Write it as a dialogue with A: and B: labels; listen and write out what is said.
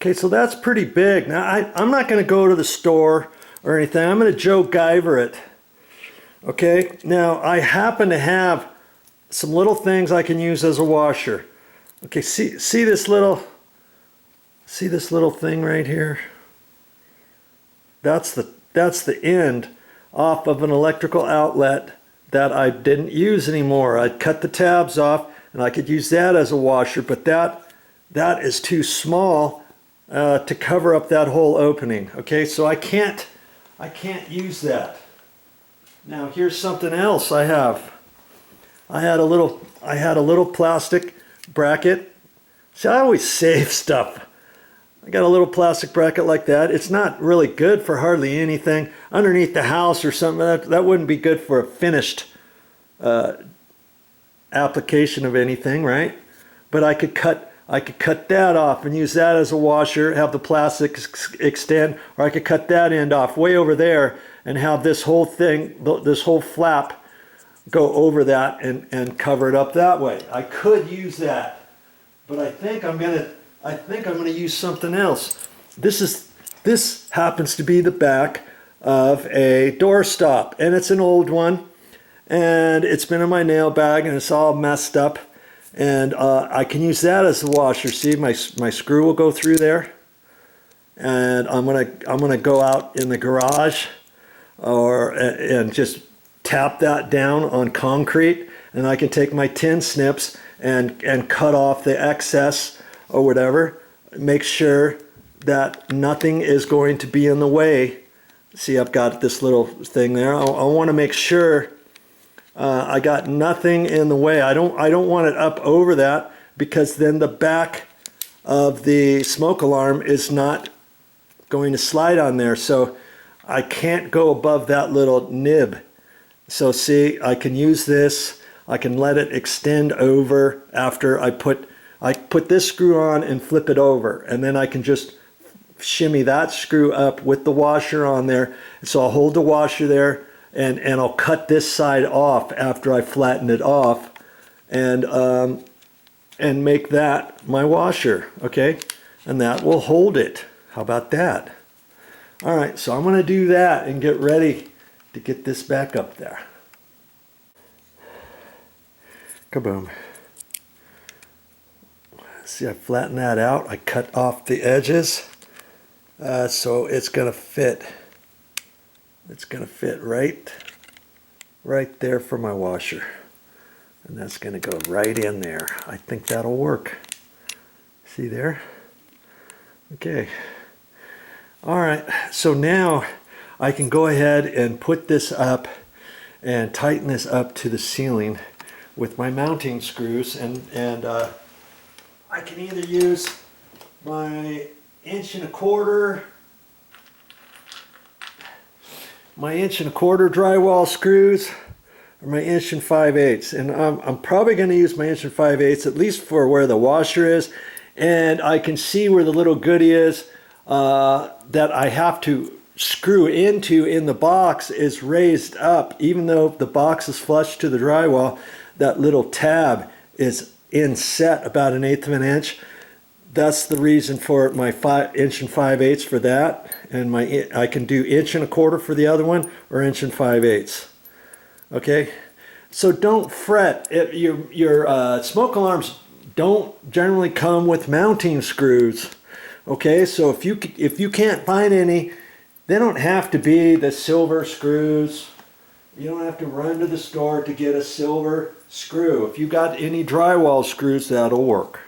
A: Okay, so that's pretty big. Now, I'm not going to go to the store or anything. I'm going to Joe Guyver it. Okay, now I happen to have some little things I can use as a washer. Okay, see this little thing right here? That's the end off of an electrical outlet that I didn't use anymore. I'd cut the tabs off and I could use that as a washer, but that is too small to cover up that whole opening. Okay, so I can't use that. Now here's something else I have. I had a little plastic bracket. See, I always save stuff. I got a little plastic bracket like that. It's not really good for hardly anything. Underneath the house or something, that wouldn't be good for a finished application of anything, right? But I could cut that off and use that as a washer, have the plastic extend, or I could cut that end off way over there and have this whole thing, this whole flap go over that and cover it up that way. I could use that, but I think I'm gonna use something else. This happens to be the back of a doorstop, and it's an old one, and it's been in my nail bag and it's all messed up. And I can use that as the washer. See, my screw will go through there, and I'm gonna go out in the garage, and just tap that down on concrete, and I can take my tin snips and cut off the excess or whatever. Make sure that nothing is going to be in the way. See, I've got this little thing there. I want to make sure I got nothing in the way. I don't want it up over that, because then the back of the smoke alarm is not going to slide on there. So I can't go above that little nib. So see, I can use this. I can let it extend over after I put this screw on and flip it over, and then I can just shimmy that screw up with the washer on there. So I'll hold the washer there, and I'll cut this side off after I flatten it off, and make that my washer, okay? And that will hold it. How about that? All right, so I'm gonna do that and get ready to get this back up there. Kaboom. See, I flatten that out. I cut off the edges, so it's gonna fit. It's gonna fit right there for my washer, and that's gonna go right in there. I think that'll work. See there? Okay. All right. So now I can go ahead and put this up and tighten this up to the ceiling with my mounting screws, and I can either use my 1.25" drywall screws, or my 1 5/8", and I'm probably going to use my 1 5/8", at least for where the washer is, and I can see where the little goodie is that I have to screw into in the box is raised up. Even though the box is flush to the drywall, that little tab is inset about 1/8 of an inch. That's the reason for my 1 5/8" for that, and I can do 1 1/4" for the other one, or 1 5/8". Okay, so don't fret. Your smoke alarms don't generally come with mounting screws. Okay, so if you can't find any, they don't have to be the silver screws. You don't have to run to the store to get a silver screw. If you got any drywall screws, that'll work.